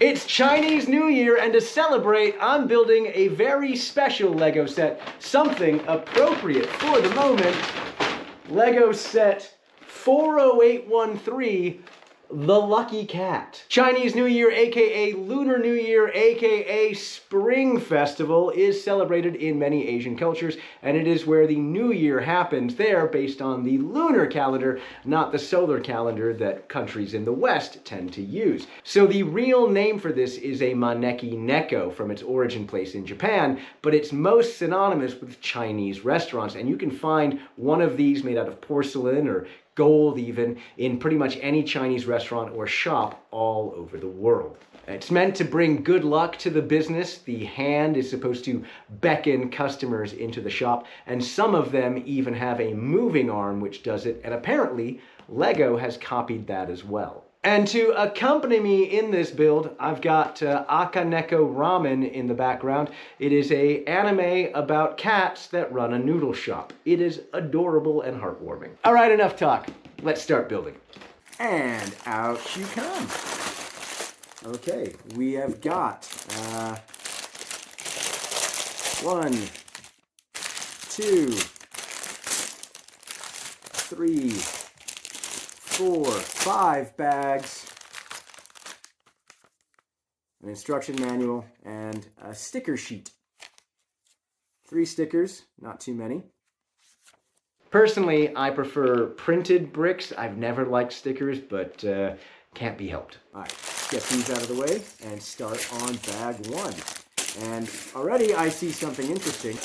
It's Chinese New Year, and to celebrate, I'm building a very special Lego set, something appropriate for the moment. Lego set 40813, The Lucky Cat. Chinese New Year, aka Lunar New Year, aka Spring Festival, is celebrated in many Asian cultures, and it is where the New Year happens there based on the lunar calendar, not the solar calendar that countries in the West tend to use. So the real name for this is a maneki neko from its origin place in Japan, but it's most synonymous with Chinese restaurants, and you can find one of these made out of porcelain or gold even in pretty much any Chinese restaurant or shop all over the world. It's meant to bring good luck to the business. The hand is supposed to beckon customers into the shop, and some of them even have a moving arm which does it, and apparently Lego has copied that as well. And to accompany me in this build, I've got neko Ramen in the background. It is an anime about cats that run a noodle shop. It is adorable and heartwarming. All right, enough talk. Let's start building. And out you come. Okay, we have got 1, 2, 3, 4, 5 bags, an instruction manual, and a sticker sheet. 3 stickers, not too many. Personally, I prefer printed bricks. I've never liked stickers, but can't be helped. All right, get these out of the way and start on bag 1. And already I see something interesting.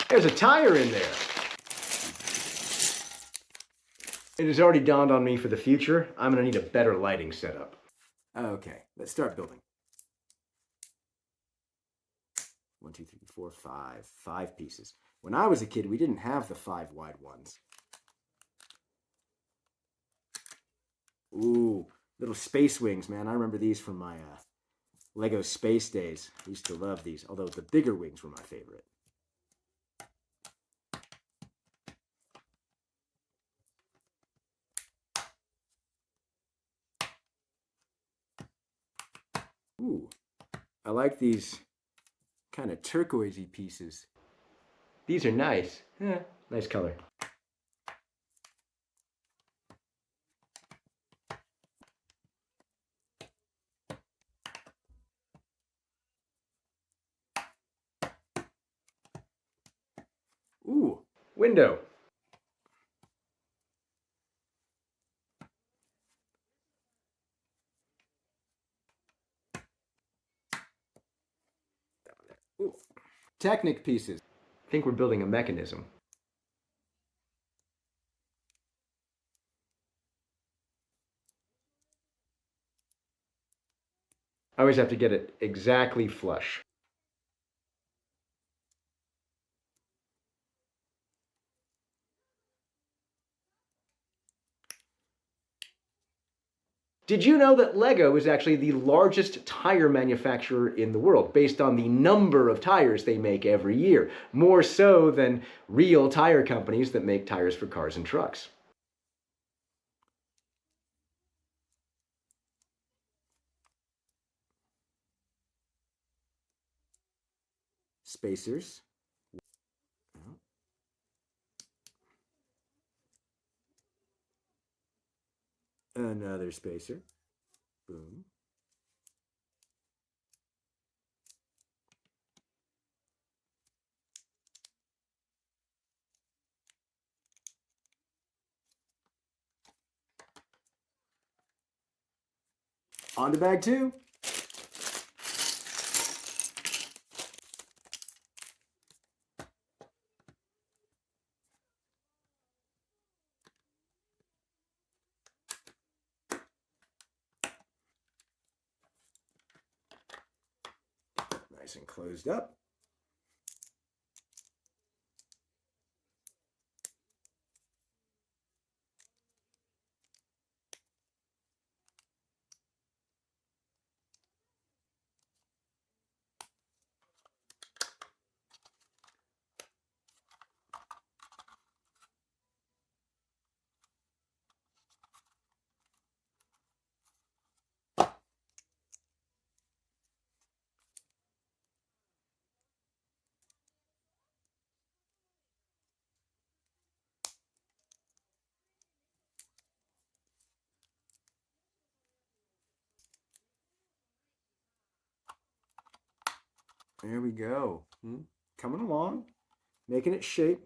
There's a tire in there. It has already dawned on me for the future, I'm gonna need a better lighting setup. Okay, let's start building. 1, 2, 3, 4, 5. 5 pieces. When I was a kid, we didn't have the 5 wide ones. Ooh, little space wings, man. I remember these from my Lego space days. I used to love these, although the bigger wings were my favorite. Ooh, I like these kind of turquoisey pieces. These are nice. Yeah, nice color. Ooh, window. Ooh. Technic pieces. I think we're building a mechanism. I always have to get it exactly flush. Did you know that Lego is actually the largest tire manufacturer in the world, based on the number of tires they make every year, more so than real tire companies that make tires for cars and trucks? Spacers. Another spacer. Boom. On to bag 2. Nice and closed up. There we go. Coming along, making it shape.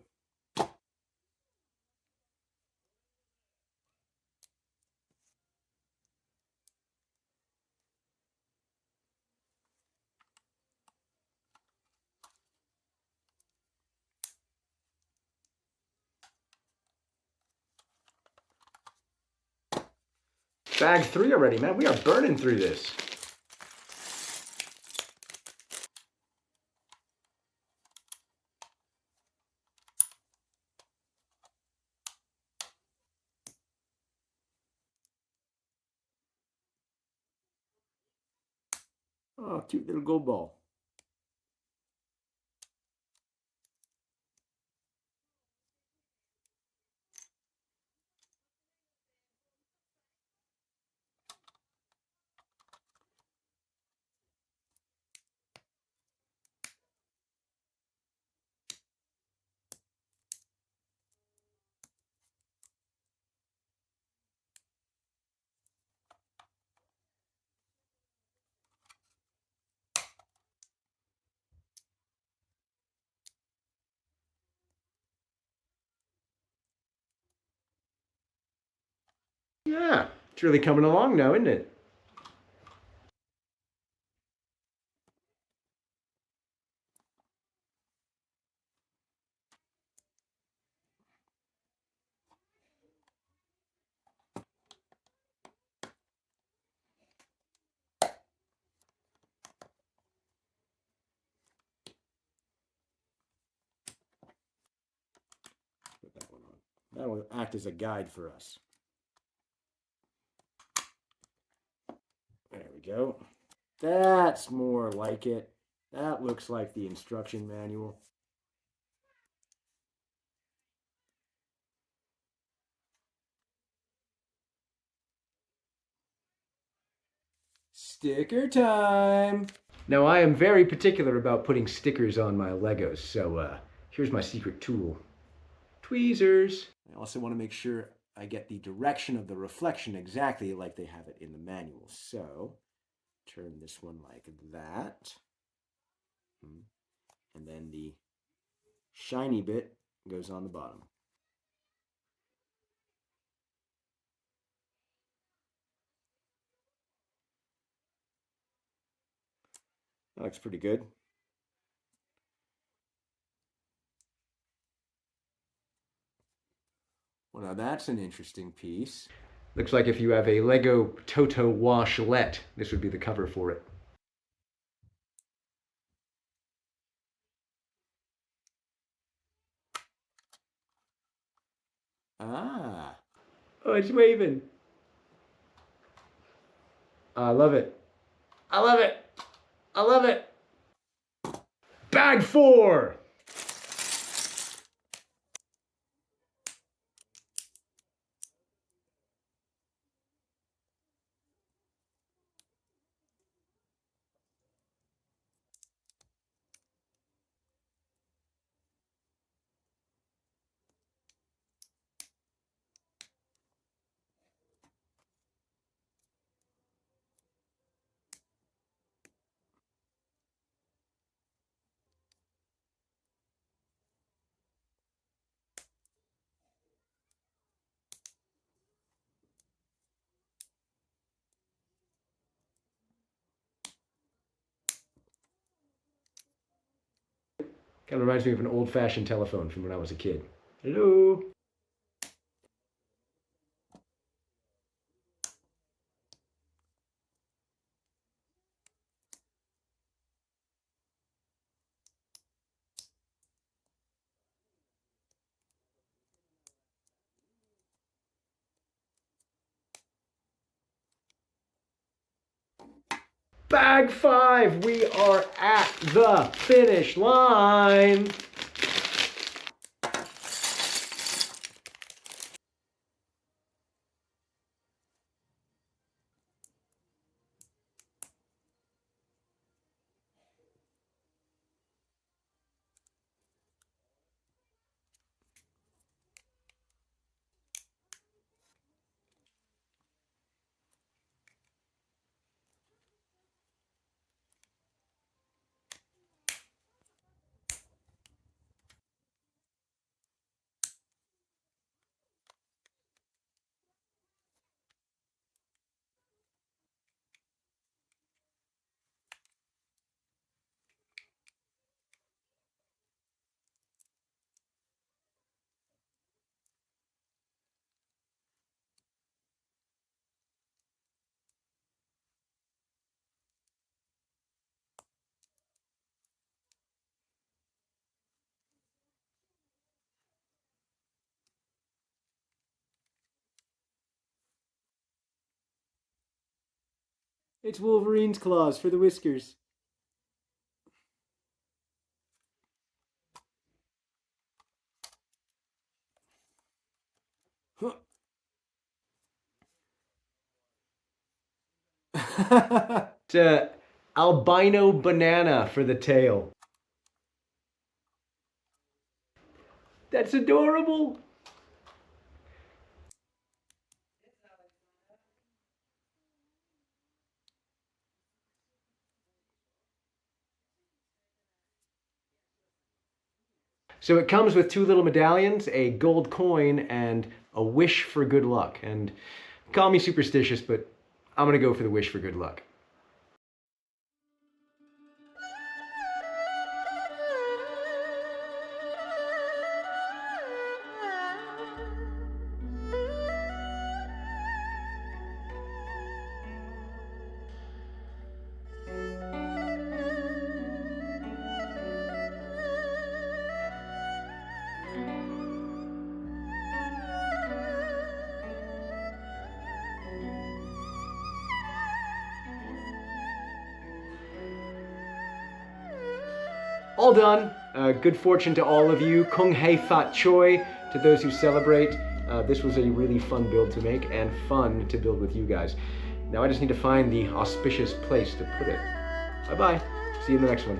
Bag 3 already, man. We are burning through this. Oh, cute little gold ball. Yeah, it's really coming along now, isn't it? Put that one on. That will act as a guide for us. There we go. That's more like it. That looks like the instruction manual. Sticker time! Now, I am very particular about putting stickers on my Legos, so here's my secret tool. Tweezers. I also want to make sure I get the direction of the reflection exactly like they have it in the manual. So, turn this one like that. And then the shiny bit goes on the bottom. That looks pretty good. Well, now that's an interesting piece. Looks like if you have a Lego Toto washlet, this would be the cover for it. Ah. Oh, it's waving. I love it. I love it. I love it. Bag 4. Kind of reminds me of an old-fashioned telephone from when I was a kid. Hello. Bag 5. We are at the finish line. It's Wolverine's claws for the whiskers. It's a albino banana for the tail. That's adorable. So it comes with 2 little medallions, a gold coin, and a wish for good luck. And call me superstitious, but I'm gonna go for the wish for good luck. All done. Good fortune to all of you. Kung Hei Fat Choi to those who celebrate. This was a really fun build to make and fun to build with you guys. Now I just need to find the auspicious place to put it. Bye-bye. See you in the next one.